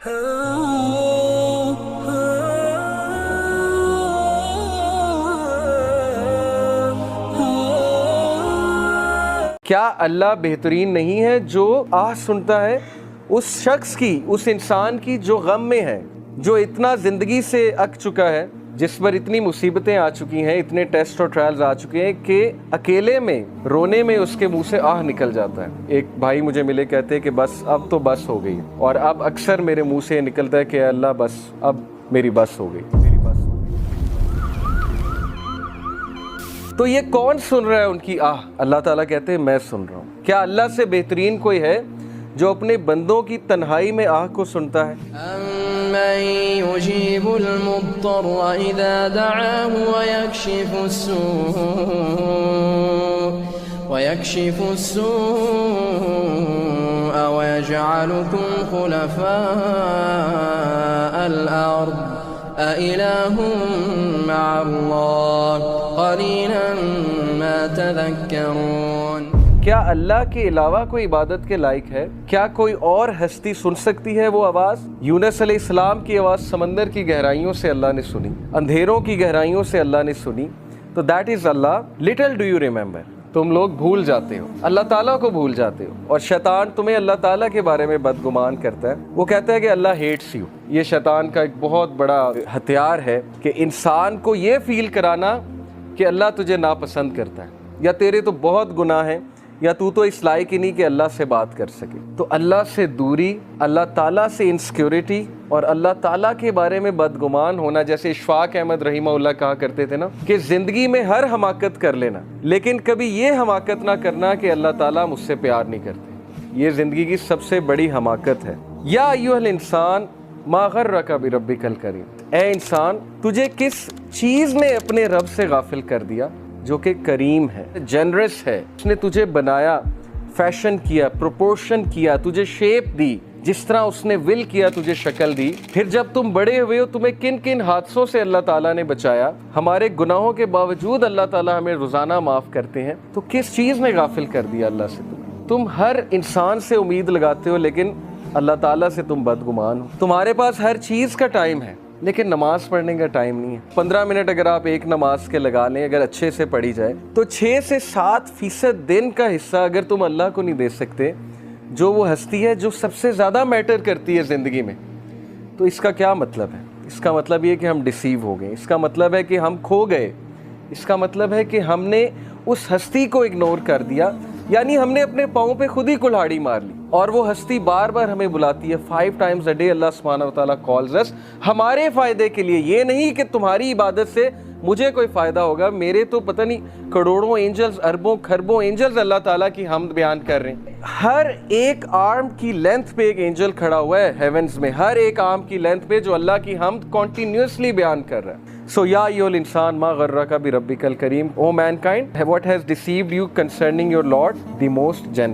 کیا اللہ بہترین نہیں ہے جو آہ سنتا ہے اس شخص کی، اس انسان کی جو غم میں ہے، جو اتنا زندگی سے اک چکا ہے، جس پر اتنی مصیبتیں آ چکی ہیں، اتنے ٹیسٹ اور ٹرائلز آ چکے ہیں کہ اکیلے میں رونے میں اس کے منہ سے آہ نکل جاتا ہے۔ ایک بھائی مجھے ملے، کہتے کہ بس اب تو بس ہو گئی، اور اب اکثر میرے منہ سے نکلتا ہے کہ اللہ بس اب میری بس ہو گئی۔ تو یہ کون سن رہا ہے ان کی آہ؟ اللہ تعالیٰ کہتے ہیں میں سن رہا ہوں۔ کیا اللہ سے بہترین کوئی ہے جو اپنے بندوں کی تنہائی میں آہ کو سنتا ہے؟ أَمَّن يُجِيبُ الْمُضْطَرَّ إِذَا دَعَاهُ وَيَكْشِفُ السُّوءَ وَيَجْعَلُكُمْ خُلَفَاءَ الْأَرْضِ أَإِلَٰهٌ مَّعَ اللَّهِ قَلِيلًا مَا تَذَكَّرُونَ۔ کیا اللہ کے علاوہ کوئی عبادت کے لائق ہے؟ کیا کوئی اور ہستی سن سکتی ہے وہ آواز؟ یونس علیہ السلام کی آواز سمندر کی گہرائیوں سے اللہ نے سنی، اندھیروں کی گہرائیوں سے اللہ نے سنی۔ تو that is Allah. Little do you remember, تم لوگ بھول جاتے ہو، اللہ تعالیٰ کو بھول جاتے ہو، اور شیطان تمہیں اللہ تعالیٰ کے بارے میں بدگمان کرتا ہے۔ وہ کہتا ہے کہ اللہ ہیٹس یو۔ یہ شیطان کا ایک بہت بڑا ہتھیار ہے کہ انسان کو یہ فیل کرانا کہ اللہ تجھے ناپسند کرتا ہے، یا تیرے تو بہت گناہ ہیں، یا تو اس لائق ہی نہیں کہ اللہ سے بات کر سکے۔ تو اللہ سے دوری، اللہ تعالیٰ سے انسیکیورٹی اور اللہ تعالیٰ کے بارے میں بدگمان ہونا، جیسے اشفاق احمد رحمہ اللہ کہا کرتے تھے نا کہ زندگی میں ہر حماقت کر لینا، لیکن کبھی یہ حماقت نہ کرنا کہ اللہ تعالیٰ مجھ سے پیار نہیں کرتے۔ یہ زندگی کی سب سے بڑی حماقت ہے۔ یا ایھا الانسان ما غرک بربک الکریم، اے انسان تجھے کس چیز نے اپنے رب سے غافل کر دیا جو کہ کریم ہے، جنرس ہے۔ اس نے تجھے بنایا، فیشن کیا، پروپورشن کیا، تجھے شیپ دی، جس طرح اس نے ول کیا تجھے شکل دی۔ پھر جب تم بڑے ہوئے ہو تمہیں کن کن حادثوں سے اللہ تعالیٰ نے بچایا، ہمارے گناہوں کے باوجود اللہ تعالیٰ ہمیں روزانہ معاف کرتے ہیں۔ تو کس چیز نے غافل کر دیا اللہ سے تم ہر انسان سے امید لگاتے ہو لیکن اللہ تعالیٰ سے تم بدگمان ہو۔ تمہارے پاس ہر چیز کا ٹائم ہے لیکن نماز پڑھنے کا ٹائم نہیں ہے۔ 15 منٹ اگر آپ ایک نماز کے لگا لیں، اگر اچھے سے پڑھی جائے، تو 6 سے 7% دن کا حصہ اگر تم اللہ کو نہیں دے سکتے، جو وہ ہستی ہے جو سب سے زیادہ میٹر کرتی ہے زندگی میں، تو اس کا کیا مطلب ہے؟ اس کا مطلب یہ کہ ہم ڈیسیو ہو گئے، اس کا مطلب ہے کہ ہم کھو گئے، اس کا مطلب ہے کہ ہم نے اس ہستی کو اگنور کر دیا، یعنی ہم نے اپنے پاؤں پہ خود ہی کلہاڑی مار لی۔ اور وہ ہستی بار بار ہمیں بلاتی ہے، 5 times a day اللہ سبحانہ وتعالیٰ calls us، ہمارے فائدے کے لیے۔ یہ نہیں کہ تمہاری عبادت سے مجھے کوئی فائدہ ہوگا، میرے تو پتہ نہیں کروڑوں اینجلز، اربوں کھربوں اینجلز اللہ تعالیٰ کی حمد بیان کر رہے ہیں۔ ہر ایک آرم کی لینتھ پہ ایک اینجل کھڑا ہوا ہے ہیونز میں، ہر ایک آرم کی لینتھ پہ جو اللہ کی حمد کنٹینیوسلی بیان کر رہا ہے۔ So یا ایھا الانسان ما غرک بربک الکریم، O mankind, what has deceived you concerning your Lord, the most generous.